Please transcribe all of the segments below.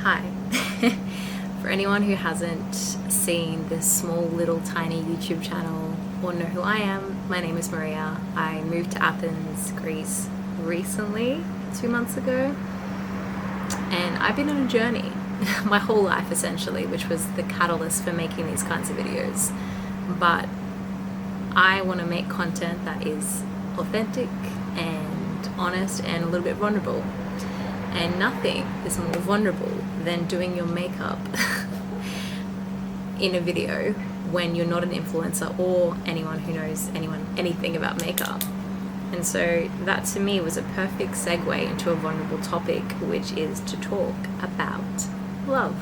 Hi. For anyone who hasn't seen this small little tiny YouTube channel or know who I am, my name is Maria. I moved to Athens, Greece recently, 2 months ago, and I've been on a journey my whole life essentially, which was the catalyst for making these kinds of videos. But I want to make content that is authentic and honest and a little bit vulnerable. And nothing is more vulnerable than doing your makeup in a video when you're not an influencer or anyone who knows anything about makeup. And so that to me was a perfect segue into a vulnerable topic, which is to talk about love.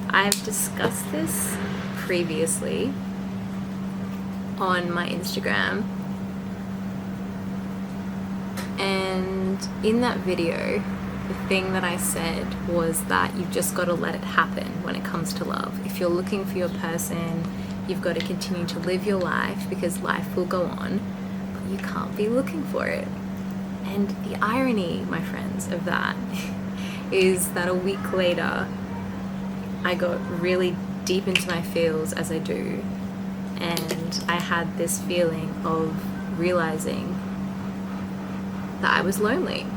I've discussed this previously on my Instagram, and in that video the thing that I said was that you've just got to let it happen when it comes to love. If you're looking for your person, you've got to continue to live your life because life will go on, but you can't be looking for it. And the irony, my friends, of that is that a week later I got really deep into my feels, as I do, and I had this feeling of realizing that I was lonely.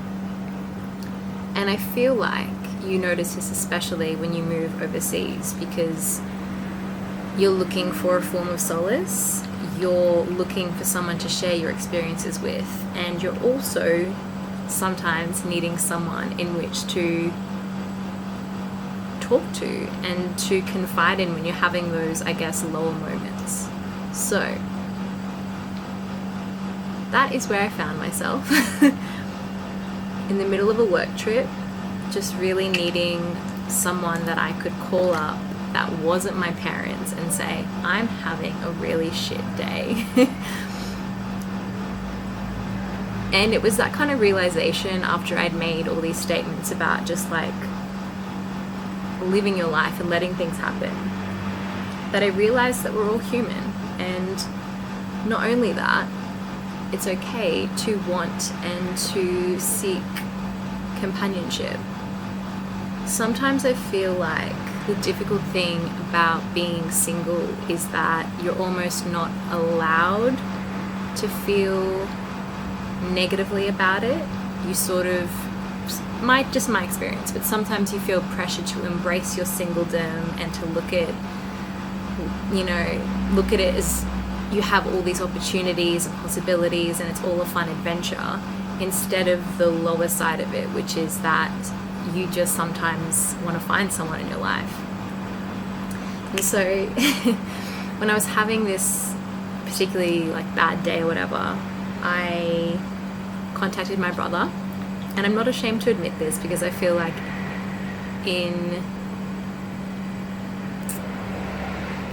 And I feel like you notice this especially when you move overseas, because you're looking for a form of solace, you're looking for someone to share your experiences with, and you're also sometimes needing someone in which to talk to and to confide in when you're having those, I guess, lower moments. So that is where I found myself. In the middle of a work trip, just really needing someone that I could call up that wasn't my parents and say, I'm having a really shit day. And it was that kind of realization after I'd made all these statements about just like living your life and letting things happen, that I realized that we're all human. And not only that, it's okay to want and to seek companionship. Sometimes I feel like the difficult thing about being single is that you're almost not allowed to feel negatively about it. You sort of, just my experience, but sometimes you feel pressure to embrace your singledom and to look at it as you have all these opportunities and possibilities and it's all a fun adventure, instead of the lower side of it, which is that you just sometimes want to find someone in your life. And so when I was having this particularly like bad day or whatever, I contacted my brother, and I'm not ashamed to admit this because I feel like in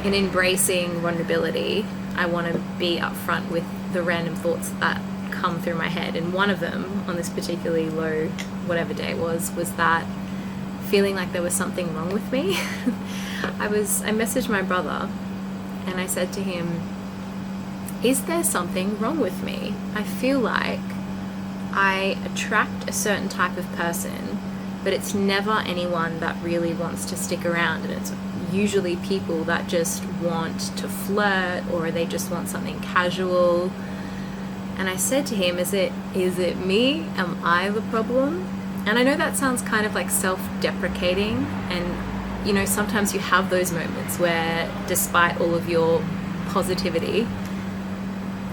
embracing vulnerability, I want to be upfront with the random thoughts that come through my head. And one of them on this particularly low whatever day was that feeling like there was something wrong with me. I messaged my brother and I said to him, is there something wrong with me? I feel like I attract a certain type of person, but it's never anyone that really wants to stick around, and it's usually people that just want to flirt or they just want something casual. And I said to him, is it me? Am I the problem? And I know that sounds kind of like self-deprecating, and sometimes you have those moments where despite all of your positivity,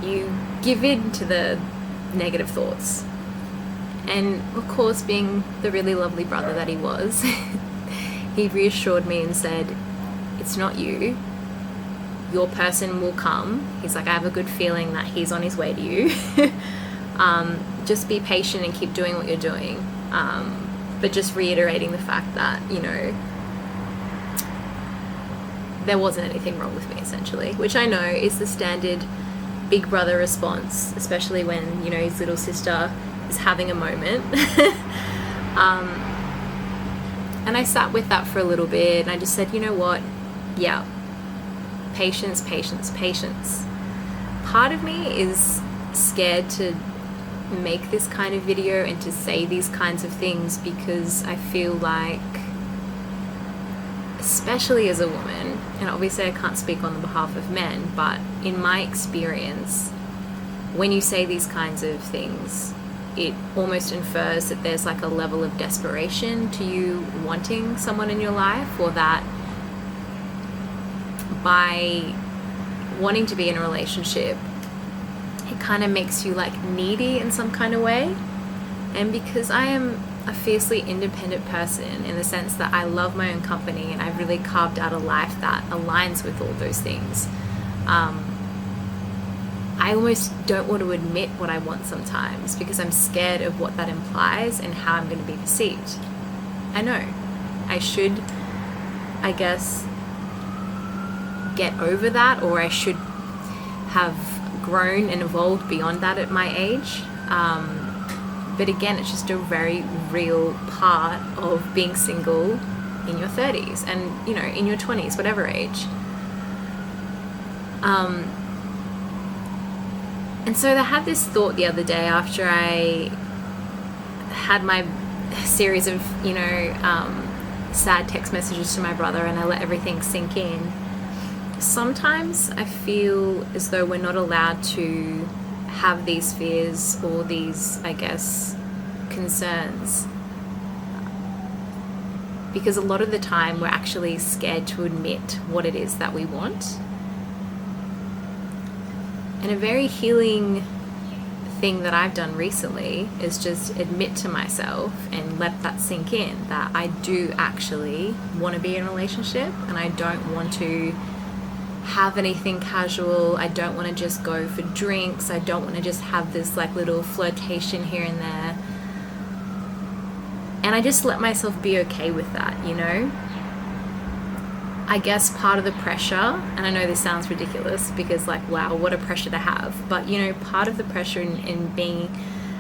you give in to the negative thoughts. And of course, being the really lovely brother that he was, he reassured me and said, it's not you. Your person will come. He's like, I have a good feeling that he's on his way to you. Just be patient and keep doing what you're doing. But just reiterating the fact that, there wasn't anything wrong with me, essentially, which I know is the standard big brother response, especially when, his little sister is having a moment. And I sat with that for a little bit, and I just said, you know what? Yeah, patience. Part of me is scared to make this kind of video and to say these kinds of things because I feel like especially as a woman, and obviously I can't speak on the behalf of men, but in my experience, when you say these kinds of things, it almost infers that there's like a level of desperation to you wanting someone in your life, or that by wanting to be in a relationship, it kind of makes you like needy in some kind of way. And because I am a fiercely independent person in the sense that I love my own company and I've really carved out a life that aligns with all those things, I almost don't want to admit what I want sometimes because I'm scared of what that implies and how I'm going to be perceived. I know I should, I guess, get over that, or I should have grown and evolved beyond that at my age. But again, it's just a very real part of being single in your 30s and, you know, in your 20s, whatever age. And so I had this thought the other day after I had my series of, you know, sad text messages to my brother and I let everything sink in. Sometimes I feel as though we're not allowed to have these fears or these, I guess, concerns, because a lot of the time we're actually scared to admit what it is that we want. And a very healing thing that I've done recently is just admit to myself and let that sink in, that I do actually want to be in a relationship and I don't want to have anything casual. I don't want to just go for drinks. I don't want to just have this like little flirtation here and there. And I just let myself be okay with that, you know? I guess part of the pressure, and I know this sounds ridiculous because like, wow, what a pressure to have. But, you know, part of the pressure in being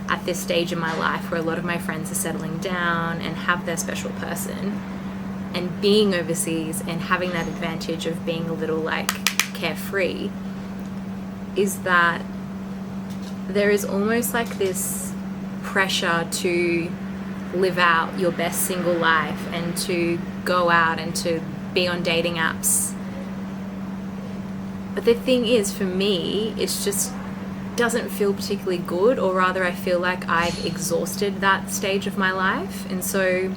at this stage in my life where a lot of my friends are settling down and have their special person, and being overseas and having that advantage of being a little like carefree, is that there is almost like this pressure to live out your best single life and to go out and to be on dating apps. But the thing is, for me, it's just doesn't feel particularly good, or rather I feel like I've exhausted that stage of my life. And so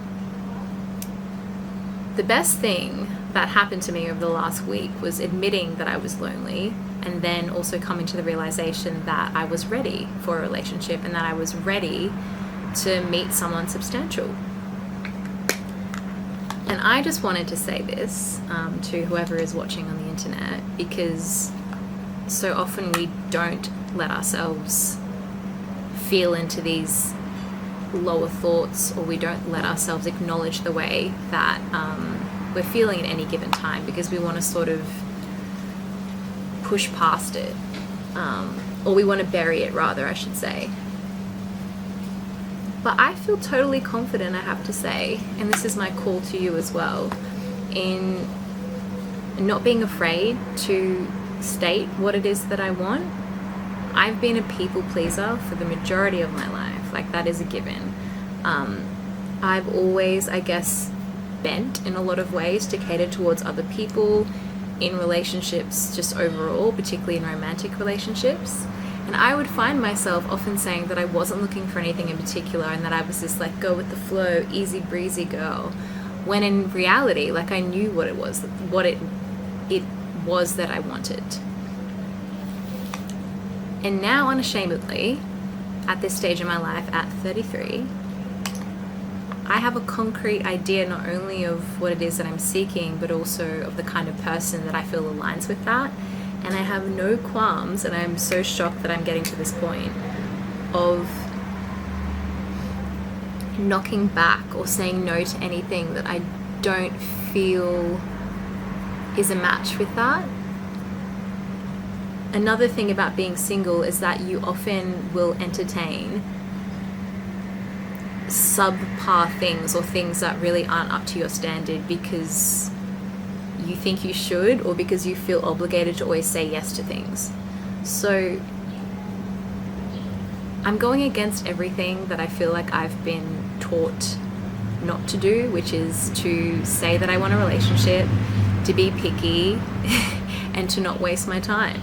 the best thing that happened to me over the last week was admitting that I was lonely, and then also coming to the realization that I was ready for a relationship and that I was ready to meet someone substantial. And I just wanted to say this to whoever is watching on the internet, because so often we don't let ourselves feel into these lower thoughts, or we don't let ourselves acknowledge the way that we're feeling at any given time, because we want to sort of push past it, or we want to bury it, rather, I should say. But I feel totally confident, I have to say, and this is my call to you as well, in not being afraid to state what it is that I want. I've been a people pleaser for the majority of my life, like that is a given. I've always, I guess, bent in a lot of ways to cater towards other people in relationships, just overall, particularly in romantic relationships. And I would find myself often saying that I wasn't looking for anything in particular and that I was this like go with the flow, easy breezy girl, when in reality, like, I knew what it was that I wanted. And now, unashamedly, at this stage in my life, at 33, I have a concrete idea not only of what it is that I'm seeking, but also of the kind of person that I feel aligns with that. And I have no qualms, and I'm so shocked that I'm getting to this point of knocking back or saying no to anything that I don't feel is a match with that. Another thing about being single is that you often will entertain subpar things, or things that really aren't up to your standard, because you think you should, or because you feel obligated to always say yes to things. So I'm going against everything that I feel like I've been taught not to do, which is to say that I want a relationship, to be picky, and to not waste my time.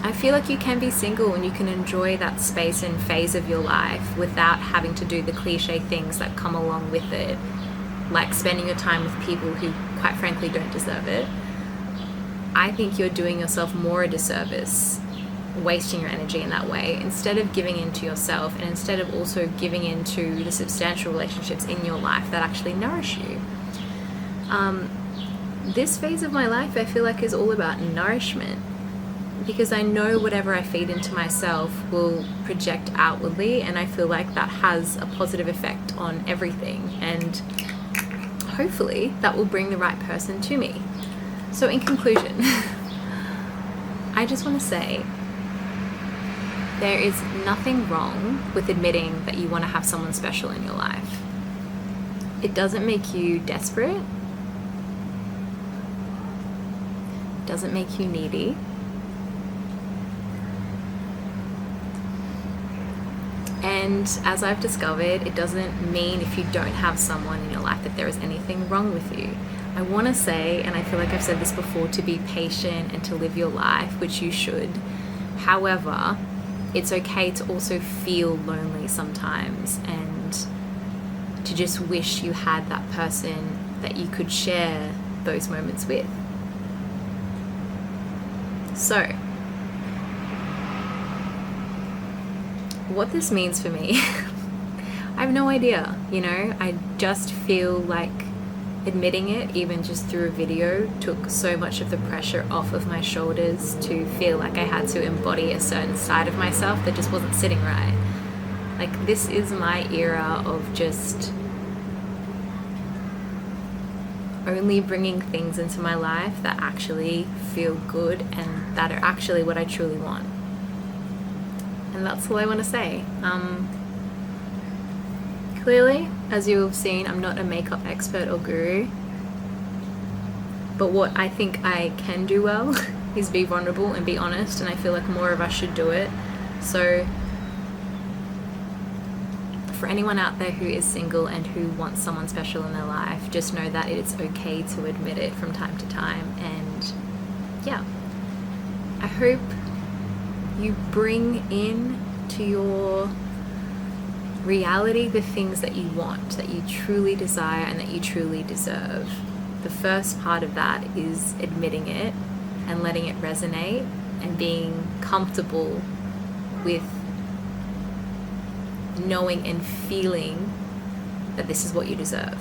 I feel like you can be single and you can enjoy that space and phase of your life without having to do the cliche things that come along with it, like spending your time with people who, quite frankly, don't deserve it. I think you're doing yourself more a disservice wasting your energy in that way, instead of giving into yourself, and instead of also giving into the substantial relationships in your life that actually nourish you. This phase of my life, I feel like, is all about nourishment, because I know whatever I feed into myself will project outwardly, and I feel like that has a positive effect on everything, and hopefully that will bring the right person to me. So in conclusion, I just want to say there is nothing wrong with admitting that you want to have someone special in your life. It doesn't make you desperate, it doesn't make you needy. And as I've discovered, it doesn't mean if you don't have someone in your life that there is anything wrong with you. I want to say, and I feel like I've said this before, to be patient and to live your life, which you should. However, it's okay to also feel lonely sometimes and to just wish you had that person that you could share those moments with. So, what this means for me, I have no idea, I just feel like admitting it, even just through a video, took so much of the pressure off of my shoulders to feel like I had to embody a certain side of myself that just wasn't sitting right. Like, this is my era of just only bringing things into my life that actually feel good and that are actually what I truly want. And that's all I want to say. Clearly, as you have seen, I'm not a makeup expert or guru, but what I think I can do well is be vulnerable and be honest, and I feel like more of us should do it. So for anyone out there who is single and who wants someone special in their life, just know that it's okay to admit it from time to time. And yeah, I hope you bring in to your reality the things that you want, that you truly desire, and that you truly deserve. The first part of that is admitting it and letting it resonate and being comfortable with knowing and feeling that this is what you deserve.